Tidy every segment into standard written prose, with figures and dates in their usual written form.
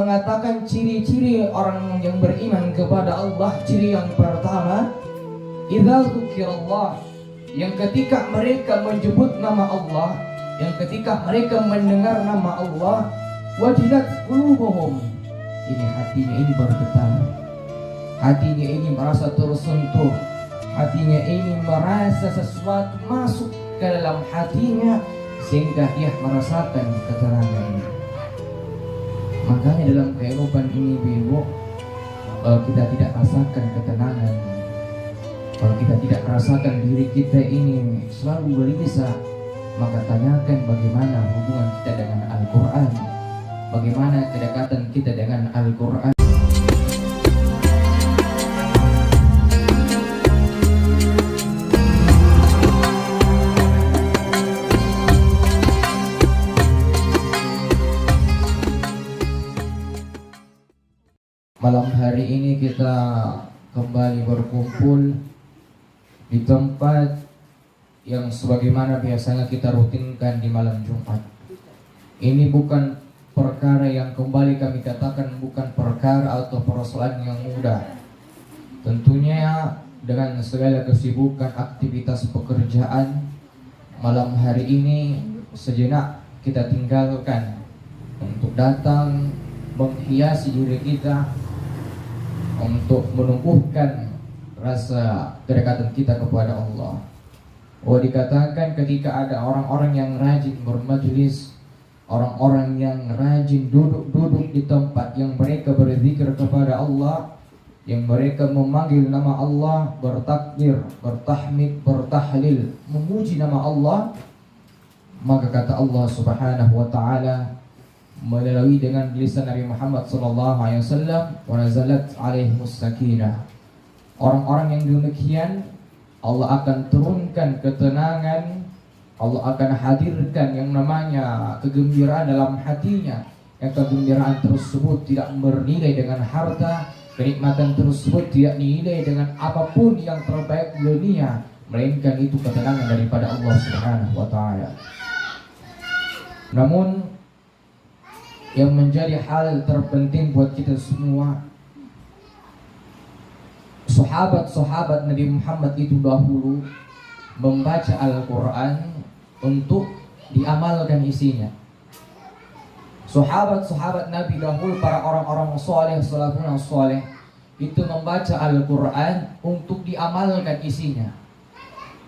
Mengatakan ciri-ciri orang yang beriman kepada Allah. Ciri yang pertama, idza dzukirallah, yang ketika mereka menyebut nama Allah, yang ketika mereka mendengar nama Allah, wajilat qulubuhum, ini hatinya ini bergetar, hatinya ini merasa tersentuh, hatinya ini merasa sesuatu masuk ke dalam hatinya sehingga dia merasakan keterangan. Makanya dalam kehidupan ini Ibu, kalau kita tidak rasakan ketenangan, kalau kita tidak merasakan diri kita ini selalu gelisah, maka tanyakan bagaimana hubungan kita dengan Al-Quran, bagaimana kedekatan kita dengan Al-Quran. Malam hari ini kita kembali berkumpul di tempat yang sebagaimana biasanya kita rutinkan di malam Jumat. Ini bukan perkara yang kembali kami katakan bukan perkara atau persoalan yang mudah. Tentunya dengan segala kesibukan aktivitas pekerjaan, malam hari ini sejenak kita tinggalkan untuk datang menghiasi diri kita, untuk menumbuhkan rasa kedekatan kita kepada Allah. Dikatakan ketika ada orang-orang yang rajin bermajlis, orang-orang yang rajin duduk-duduk di tempat yang mereka berzikir kepada Allah, yang mereka memanggil nama Allah, bertakbir, bertahmid, bertahlil, memuji nama Allah, maka kata Allah Subhanahu wa taala melalui dengan lisan Nabi Muhammad SAW, wa nazalat alaihimus sakinah. Orang-orang yang demikian Allah akan turunkan ketenangan, Allah akan hadirkan yang namanya kegembiraan dalam hatinya. Yang kegembiraan tersebut tidak bernilai dengan harta, kenikmatan tersebut tidak dinilai dengan apapun yang terbaik di dunia, melainkan itu ketenangan daripada Allah Subhanahu wa taala. Namun yang menjadi hal terpenting buat kita semua, sahabat-sahabat Nabi Muhammad itu dahulu membaca Al-Quran untuk diamalkan isinya. Sahabat-sahabat Nabi dahulu, para orang-orang soleh, salafun soleh, itu membaca Al-Quran untuk diamalkan isinya.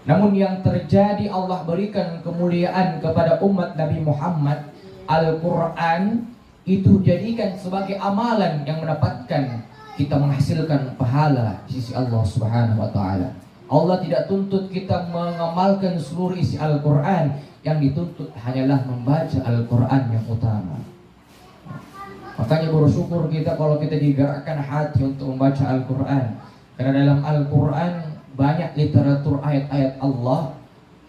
Namun yang terjadi, Allah berikan kemuliaan kepada umat Nabi Muhammad, Al-Quran itu jadikan sebagai amalan yang mendapatkan kita menghasilkan pahala di sisi Allah Subhanahu wa taala. Allah tidak tuntut kita mengamalkan seluruh isi Al-Quran, yang dituntut hanyalah membaca Al-Quran yang utama. Makanya bersyukur kita kalau kita digerakkan hati untuk membaca Al-Quran, karena dalam Al-Quran banyak literatur ayat-ayat Allah,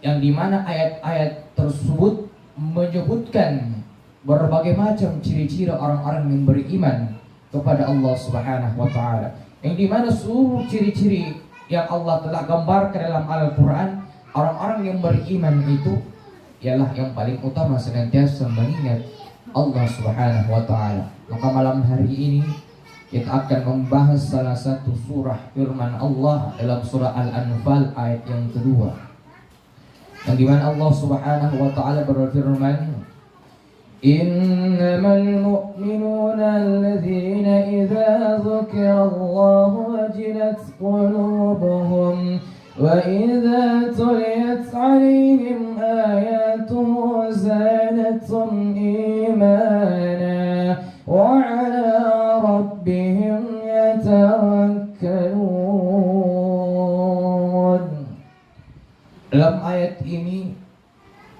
yang dimana ayat-ayat tersebut menyebutkan berbagai macam ciri-ciri orang-orang yang beriman kepada Allah Subhanahu wa taala, yang dimana seluruh ciri-ciri yang Allah telah gambarkan dalam Al-Quran, orang-orang yang beriman itu ialah yang paling utama senantiasa mengingat Allah Subhanahu wa taala. Maka malam hari ini kita akan membahas salah satu surah firman Allah dalam surah Al-Anfal ayat yang kedua, yang dimana Allah Subhanahu wa taala berfirman, إنما المؤمنون الذين إذا ذكر الله وجلت قلوبهم وإذا تليت عليهم آياته زادتهم إيمانا وعلى ربهم يتوكلون. Dalam ayat ini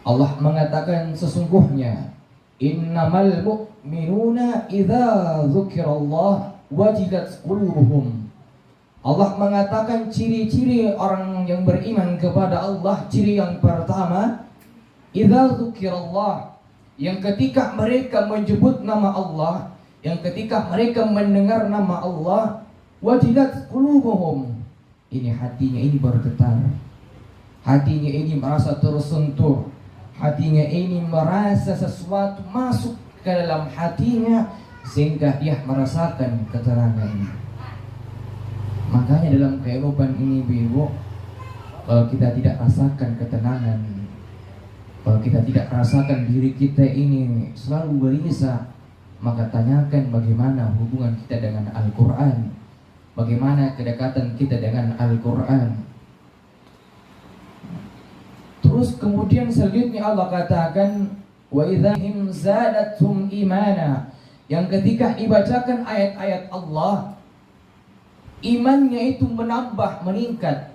Allah mengatakan sesungguhnya innamal mu'minuna idza dzukirallah wajilat qulubuhum. Allah mengatakan ciri-ciri orang yang beriman kepada Allah. Ciri yang pertama, idza dzukirallah, yang ketika mereka menyebut nama Allah, yang ketika mereka mendengar nama Allah, wajilat qulubuhum, ini hatinya ini bergetar, hatinya ini merasa tersentuh, hatinya ini merasa sesuatu masuk ke dalam hatinya sehingga dia merasakan ketenangan. Makanya dalam kehidupan ini Ibu, kalau kita tidak rasakan ketenangan, kalau kita tidak rasakan diri kita ini selalu gelisah, maka tanyakan bagaimana hubungan kita dengan Al-Quran, bagaimana kedekatan kita dengan Al-Quran. Terus kemudian selanjutnya Allah katakan, wa idzahim zadathum imana, yang ketika dibacakan ayat-ayat Allah, imannya itu menambah, meningkat.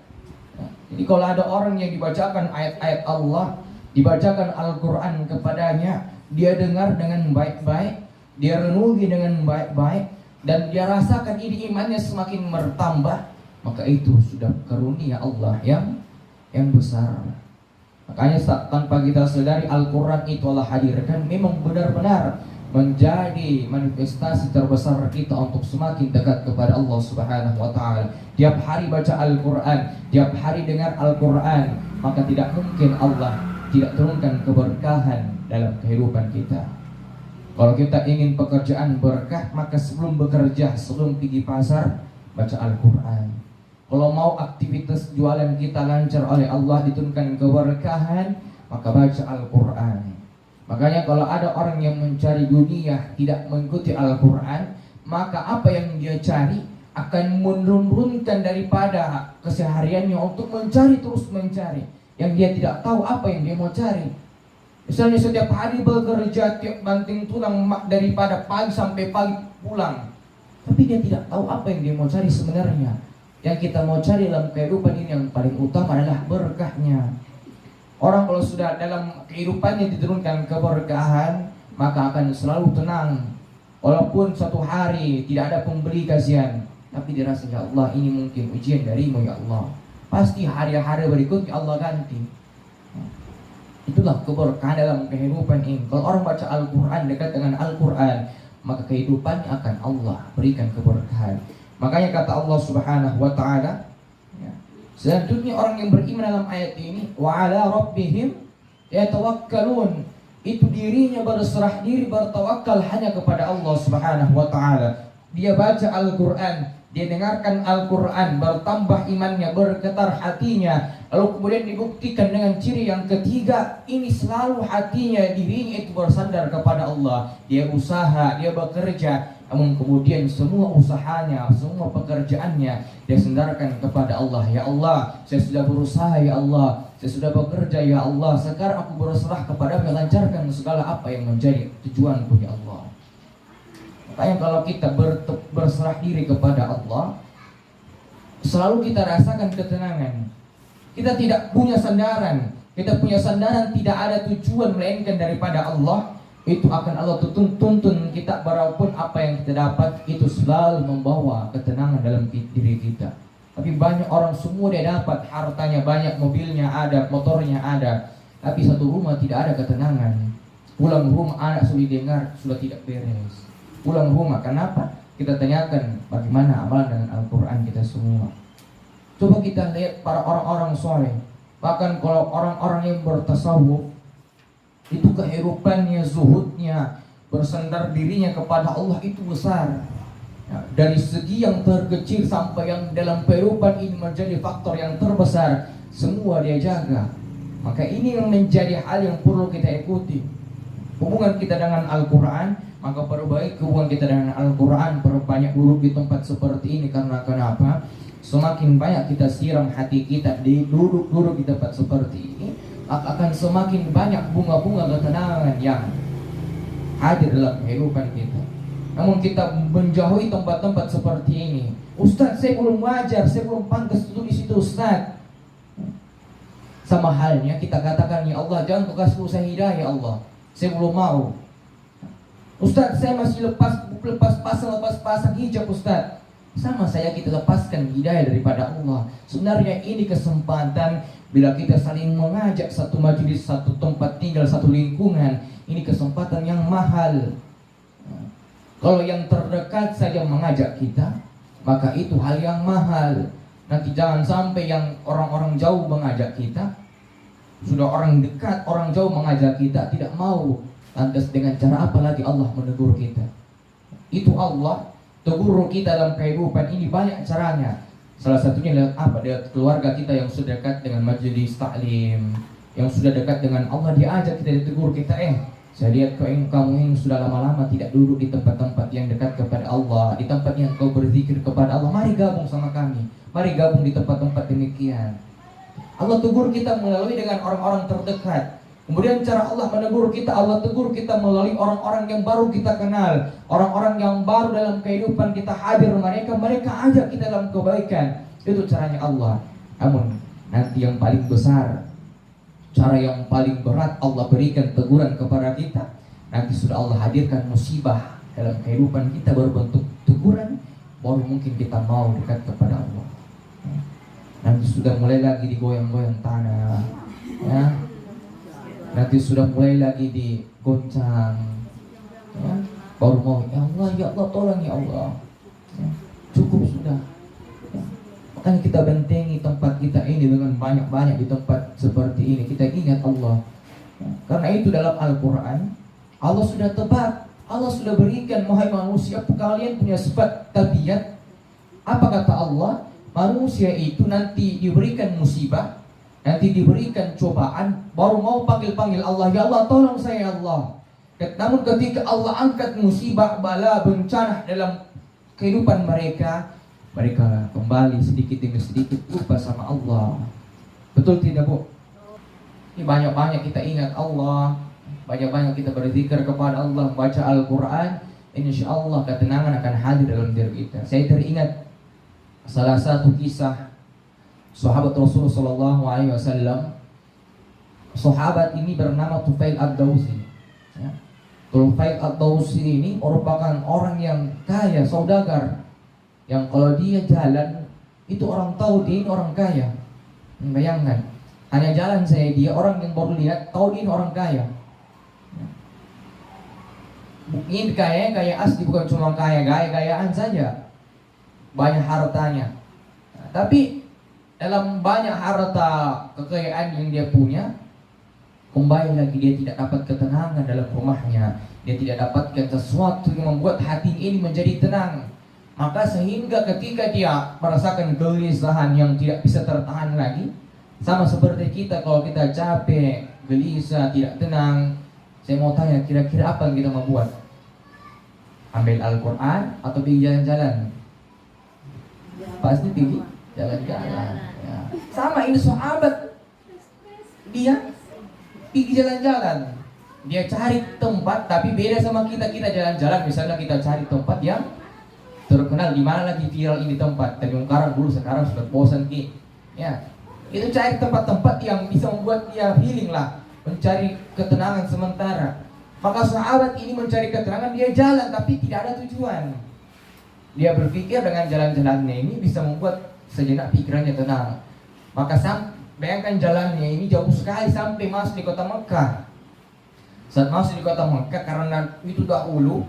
Jadi kalau ada orang yang dibacakan ayat-ayat Allah, dibacakan Al-Quran kepadanya, dia dengar dengan baik-baik, dia renungi dengan baik-baik, dan dia rasakan ini imannya semakin bertambah, maka itu sudah karunia Allah yang besar. Makanya tanpa kita sadari, Al-Quran itu Allah hadirkan memang benar-benar menjadi manifestasi terbesar kita untuk semakin dekat kepada Allah Subhanahu wa Ta'ala. Tiap hari baca Al-Quran, tiap hari dengar Al-Quran, maka tidak mungkin Allah tidak turunkan keberkahan dalam kehidupan kita. Kalau kita ingin pekerjaan berkah, maka sebelum bekerja, sebelum pergi pasar, baca Al-Quran. Kalau mau aktivitas jualan kita lancar oleh Allah, diturunkan keberkahan, maka baca Al-Quran. Makanya kalau ada orang yang mencari dunia tidak mengikuti Al-Quran, maka apa yang dia cari akan menurunkan daripada kesehariannya untuk mencari, terus mencari, yang dia tidak tahu apa yang dia mau cari. Misalnya setiap hari bekerja, tiap banting tulang daripada pagi sampai pagi pulang, tapi dia tidak tahu apa yang dia mau cari sebenarnya. Yang kita mau cari dalam kehidupan ini yang paling utama adalah berkahnya. Orang kalau sudah dalam kehidupannya diturunkan keberkahan, maka akan selalu tenang. Walaupun suatu hari tidak ada pembeli kasihan, tapi dirasa, ya Allah, ini mungkin ujian darimu ya Allah. Pasti hari-hari berikutnya Allah ganti. Itulah keberkahan dalam kehidupan ini. Kalau orang baca Al-Quran, dekat dengan Al-Quran, maka kehidupannya akan Allah berikan keberkahan. Makanya kata Allah Subhanahu wa Ta'ala, selanjutnya orang yang beriman dalam ayat ini, wa ala rabbihim yatawakkalun, itu dirinya berserah diri, bertawakal hanya kepada Allah Subhanahu wa Ta'ala. Dia baca Al-Quran, dia dengarkan Al-Quran, bertambah imannya, bergetar hatinya. Lalu kemudian dibuktikan dengan ciri yang ketiga, ini selalu hatinya, dirinya itu bersandar kepada Allah. Dia usaha, dia bekerja, namun kemudian semua usahanya, semua pekerjaannya dia sandarkan kepada Allah. Ya Allah, saya sudah berusaha ya Allah, saya sudah bekerja ya Allah, sekarang aku berserah kepada-Mu, lancarkan segala apa yang menjadi tujuanku ya Allah. Makanya kalau kita berserah diri kepada Allah, selalu kita rasakan ketenangan. Kita tidak punya sandaran, kita punya sandaran tidak ada tujuan melainkan daripada Allah. Itu akan Allah tuntun kita, walaupun apa yang kita dapat itu selalu membawa ketenangan dalam diri kita. Tapi banyak orang semua dia dapat, hartanya banyak, mobilnya ada, motornya ada, tapi satu rumah tidak ada ketenangan. Pulang rumah anak sudah dengar sudah tidak beres. Pulang rumah, kenapa? Kita tanyakan bagaimana amalan dengan Al-Quran kita semua. Coba kita lihat para orang-orang soleh, bahkan kalau orang-orang yang bertasawuf, itu kehidupannya, zuhudnya, bersandar dirinya kepada Allah itu besar. Ya, dari segi yang terkecil sampai yang dalam kehidupan ini menjadi faktor yang terbesar, semua dia jaga. Maka ini yang menjadi hal yang perlu kita ikuti. Hubungan kita dengan Al-Quran, maka perbaiki hubungan kita dengan Al-Quran, perbanyak duduk di tempat seperti ini. Karena kenapa? Semakin banyak kita siram hati kita di duduk-duduk di tempat seperti ini, akan semakin banyak bunga-bunga ketenangan yang hadir dalam kehidupan kita. Namun kita menjauhi tempat-tempat seperti ini. Ustaz, saya belum wajar, saya belum pantas duduk di situ, Ustaz. Sama halnya kita katakan, ya Allah, jangan kau kasih saya hidayah ya Allah, saya belum mau. Ustaz, saya masih lepas pasang hijab, Ustaz. Sama saya kita lepaskan hidayah daripada Allah. Sebenarnya ini kesempatan bila kita saling mengajak, satu majelis, satu tempat tinggal, satu lingkungan. Ini kesempatan yang mahal. Kalau yang terdekat saja mengajak kita, maka itu hal yang mahal. Nanti jangan sampai yang orang-orang jauh mengajak kita, sudah orang dekat, orang jauh mengajak kita tidak mau. Lantas dengan cara apa lagi Allah menegur kita? Itu Allah tegur kita dalam kehidupan ini banyak caranya. Salah satunya adalah apa? Dia keluarga kita yang sudah dekat dengan majelis taklim, yang sudah dekat dengan Allah, diajak kita, ditegur kita, saya lihat kamu yang sudah lama-lama tidak duduk di tempat-tempat yang dekat kepada Allah, di tempat yang kau berzikir kepada Allah. Mari gabung sama kami, mari gabung di tempat-tempat demikian. Allah tegur kita melalui dengan orang-orang terdekat. Kemudian cara Allah menegur kita, Allah tegur kita melalui orang-orang yang baru kita kenal, orang-orang yang baru dalam kehidupan kita hadir, mereka ajak kita dalam kebaikan. Itu caranya Allah. Namun nanti yang paling besar, cara yang paling berat Allah berikan teguran kepada kita, nanti sudah Allah hadirkan musibah dalam kehidupan kita, baru bentuk teguran, baru mungkin kita mau dekat kepada Allah. Nanti sudah mulai lagi digoyang-goyang tanah, ya. Nanti sudah mulai lagi digoncang, ya. Baru mau, ya Allah tolong ya Allah, ya. Cukup sudah, ya. Makanya kita bentengi tempat kita ini dengan banyak-banyak di tempat seperti ini. Kita ingat Allah, ya. Karena itu dalam Al-Quran Allah sudah tebak, Allah sudah berikan, wahai manusia, kalian punya sifat tabiat. Apa kata Allah? Manusia itu nanti diberikan musibah, nanti diberikan cobaan, baru mau panggil-panggil Allah, ya Allah tolong saya ya Allah. Namun ketika Allah angkat musibah, bala, bencana dalam kehidupan mereka, mereka kembali sedikit demi sedikit lupa sama Allah. Betul tidak, Bu? Ini banyak-banyak kita ingat Allah, banyak-banyak kita berzikir kepada Allah, baca Al-Quran, insya Allah ketenangan akan hadir dalam diri kita. Saya teringat salah satu kisah sahabat Rasulullah SAW. Sahabat ini bernama Tufail Ad-Dawsi, ya. Tufail Ad-Dawsi ini merupakan orang yang kaya, saudagar, yang kalau dia jalan itu orang tahu dia ini orang kaya. Bayangkan, hanya jalan saya dia, orang yang baru lihat tahu dia ini orang kaya. Ini kaya asli, bukan cuma kaya gaya-gayaan saja, banyak hartanya. Nah, tapi dalam banyak harta kekayaan yang dia punya, kembali lagi dia tidak dapat ketenangan dalam rumahnya. Dia tidak dapatkan sesuatu yang membuat hati ini menjadi tenang. Maka sehingga ketika dia merasakan kegelisahan yang tidak bisa tertahan lagi, sama seperti kita kalau kita capek, gelisah, tidak tenang. Saya mau tanya, kira-kira apa yang kita mau buat? Ambil Al-Quran atau pergi jalan-jalan? Pasti pergi jalan-jalan, ya. Sama ini sahabat, dia pergi jalan-jalan, dia cari tempat, tapi beda sama kita jalan-jalan. Misalnya kita cari tempat yang terkenal, di mana lagi viral ini tempat, tapi sekarang dulu, sekarang sudah bosan ki, ya. Itu cari tempat-tempat yang bisa membuat dia healing lah, mencari ketenangan sementara. Maka sahabat ini mencari ketenangan, dia jalan tapi tidak ada tujuan. Dia berpikir dengan jalan-jalannya ini bisa membuat sejenak pikirannya tenang. Maka bayangkan jalannya ini jauh sekali sampai masuk di kota Mekah. Saat masuk di kota Mekah, karena itu dahulu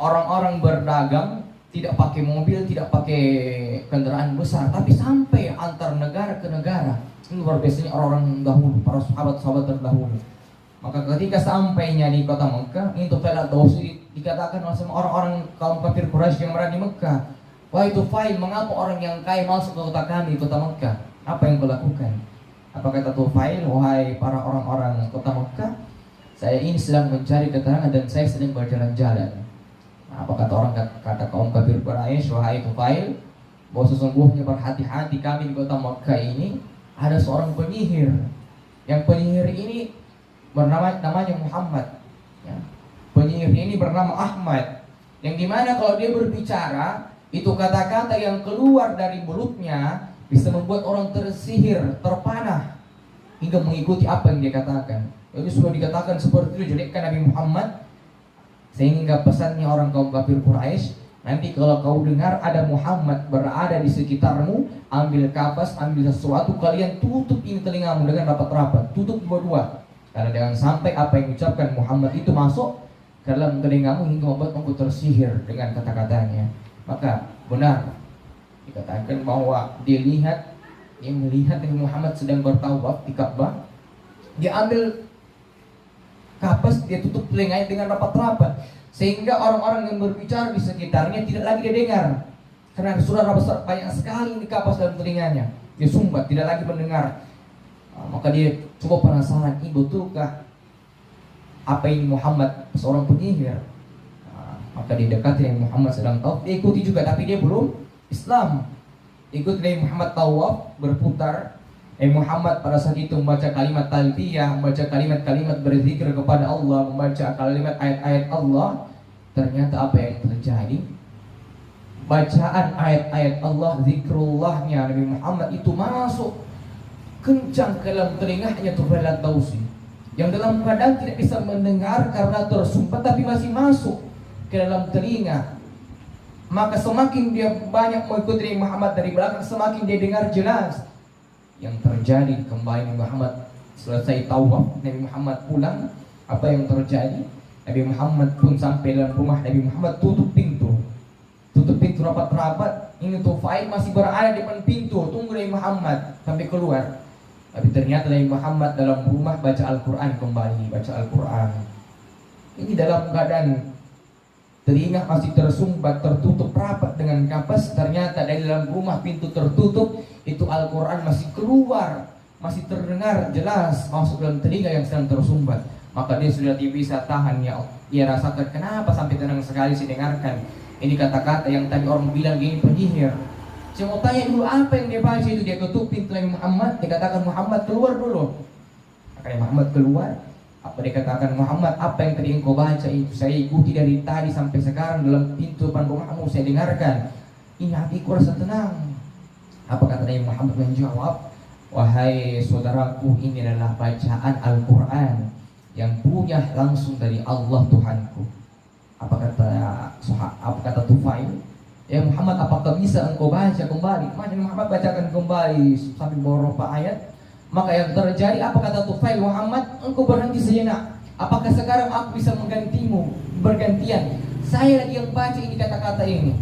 orang-orang berdagang tidak pakai mobil, tidak pakai kendaraan besar, tapi sampai antar negara ke negara. Ini luar biasanya orang-orang dahulu, para sahabat-sahabat terdahulu. Maka ketika sampainya di kota Mekah, ini Tufail Ad-Dawsi dikatakan sama orang-orang kaum kafir Quraisy yang berada di Mekah, wahai Tufail, mengapa orang yang kaya masuk ke kota kami, kota Mekah? Apa yang kau lakukan? Apa kata Tufail? Wahai para orang-orang kota Mekah, saya ini sedang mencari keterangan dan saya sedang berjalan-jalan. Apa kata kata kaum kafir Quraisy? Wahai Tufail, bahwa sesungguhnya berhati-hati kami di kota Mekah ini ada seorang penyihir. Yang penyihir ini namanya Muhammad, ya. Penyihir ini bernama Ahmad, yang dimana kalau dia berbicara, itu kata-kata yang keluar dari mulutnya bisa membuat orang tersihir, terpanah, hingga mengikuti apa yang dia katakan. Jadi sudah dikatakan seperti itu jelekkan Nabi Muhammad, sehingga pesannya orang kaum kafir Quraisy, nanti kalau kau dengar ada Muhammad berada di sekitarmu, ambil kapas, ambil sesuatu, kalian tutup ini telingamu dengan rapat-rapat, tutup dua-dua. Karena jangan sampai apa yang diucapkan Muhammad itu masuk ke dalam telingamu hingga membuat engkau tersihir dengan kata-katanya. Maka benar dikatakan bahwa dia melihat Nabi Muhammad sedang bertawaf di Ka'bah. Dia ambil Kapas dia tutup telinganya dengan rapat-rapat, sehingga orang-orang yang berbicara di sekitarnya tidak lagi dia dengar, karena suara besar banyak sekali di kapas dalam telinganya. Dia sumbat, tidak lagi mendengar. Maka dia coba penasaran, ini betulkah apa ini Muhammad seorang penyihir? Maka dia dekati Nabi Muhammad sedang tawaf, dia ikuti juga, tapi dia belum Islam. Ikut Nabi Muhammad tawaf, berputar. Nabi Muhammad pada saat itu membaca kalimat talbiyah, membaca kalimat-kalimat berzikir kepada Allah, membaca kalimat ayat-ayat Allah. Ternyata apa yang terjadi? Bacaan ayat-ayat Allah, zikrullahnya Nabi Muhammad itu masuk kencang ke dalam telinganya Tufail Ad-Dawsi, yang dalam keadaan tidak bisa mendengar karena tersumbat, tapi masih masuk ke dalam telinga. Maka semakin dia banyak mengikuti Nabi Muhammad dari belakang, semakin dia dengar jelas. Yang terjadi kembali Nabi Muhammad selesai tawaf, Nabi Muhammad pulang. Apa yang terjadi? Nabi Muhammad pun sampai dalam rumah Nabi Muhammad, tutup pintu rapat-rapat. Ini Tufail masih berada di depan pintu, tunggu Nabi Muhammad sampai keluar. Tapi ternyata Nabi Muhammad dalam rumah baca Al-Quran kembali, baca Al-Quran. Ini dalam keadaan telinga masih tersumbat, tertutup rapat dengan kapas. Ternyata dari dalam rumah pintu tertutup, itu Al-Quran masih keluar, masih terdengar jelas masuk dalam telinga yang sedang tersumbat. Maka dia sudah tidak bisa tahan, ya dia rasakan, kenapa sampai tenang sekali saya dengarkan ini kata-kata yang tadi orang bilang gini penyihir. Saya mau tanya dulu apa yang dia baca itu. Dia ketuk pintu Nabi Muhammad, dikatakan Muhammad keluar dulu. Maka Muhammad keluar. Apa dikatakan Muhammad, apa yang tadi engkau baca itu saya ikuti dari tadi sampai sekarang dalam pintu depan rumahmu saya dengarkan. Ini hatiku rasa tenang. Apa kata Nabi Muhammad menjawab, wahai saudaraku, ini adalah bacaan Al-Quran yang punya langsung dari Allah Tuhanku. Apa kata Tufail? Ya Muhammad, apakah bisa engkau baca kembali? Maka Muhammad bacakan kembali sampai beberapa ayat. Maka yang terjadi, apa kata Tufail? Muhammad, engkau berhenti sejenak. Apakah sekarang aku bisa menggantimu? Bergantian, saya lagi yang baca ini kata-kata ini.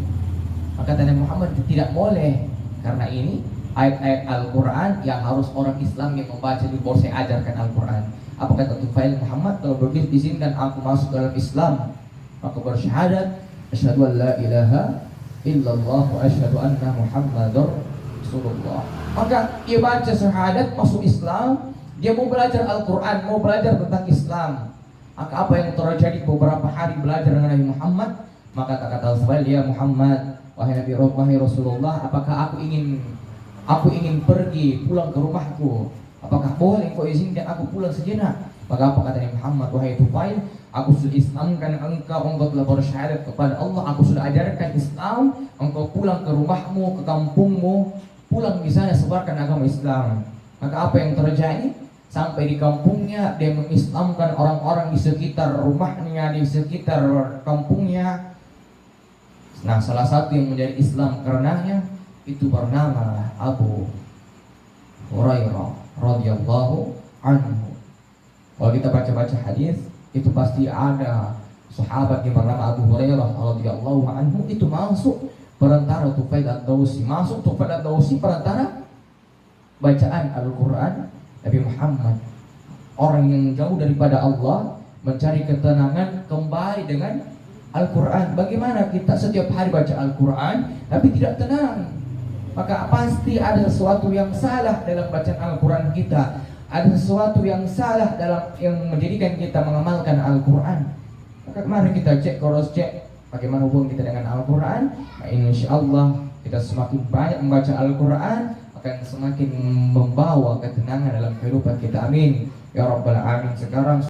Maka kata Muhammad, tidak boleh, karena ini ayat-ayat Al-Quran yang harus orang Islam yang membaca dulu, baru saya ajarkan Al-Quran. Apa kata Tufail? Muhammad, kalau begitu izinkan aku masuk dalam Islam. Maka bersyahadat, asyhadu an la ilaha illallah wa asyhadu anna Muhammadar Rasulullah. Maka dia baca syahadat, masuk Islam. Dia mau belajar Al-Quran, mau belajar tentang Islam. Maka apa yang terjadi beberapa hari belajar dengan Nabi Muhammad? Maka kata Tufail, ya Muhammad, wahai Rasulullah, apakah aku ingin pergi pulang ke rumahku? Apakah boleh kau izinkan aku pulang sejenak? Maka apa kata Nabi Muhammad, wahai Tufail, aku sudah Islamkan engkau telah bersyahadat kepada Allah, aku sudah ajarkan Islam, engkau pulang ke rumahmu, ke kampungmu, pulang di sana sebarkan agama Islam. Maka apa yang terjadi? Sampai di kampungnya dia mengislamkan orang-orang di sekitar rumahnya, di sekitar kampungnya. Nah, salah satu yang menjadi Islam karenanya itu bernama Abu Hurairah radhiyallahu anhu. Kalau kita baca-baca hadis, itu pasti ada sahabat yang bernama Abu Hurairah radhiyallahu anhu itu masuk perantara Tufail Ad-Dawsi, masuk Tufail Ad-Dawsi perantara bacaan Al-Quran Nabi Muhammad. Orang yang jauh daripada Allah mencari ketenangan kembali dengan Al-Quran. Bagaimana kita setiap hari baca Al-Quran tapi tidak tenang? Maka pasti ada sesuatu yang salah dalam bacaan Al-Quran kita. Ada sesuatu yang salah dalam yang menjadikan kita mengamalkan Al-Quran. Maka mari kita cross check bagaimana hubungan kita dengan Al-Quran. Nah, insya Allah kita semakin banyak membaca Al-Quran akan semakin membawa ketenangan dalam kehidupan kita. Amin ya Rabbal Alamin. Sekarang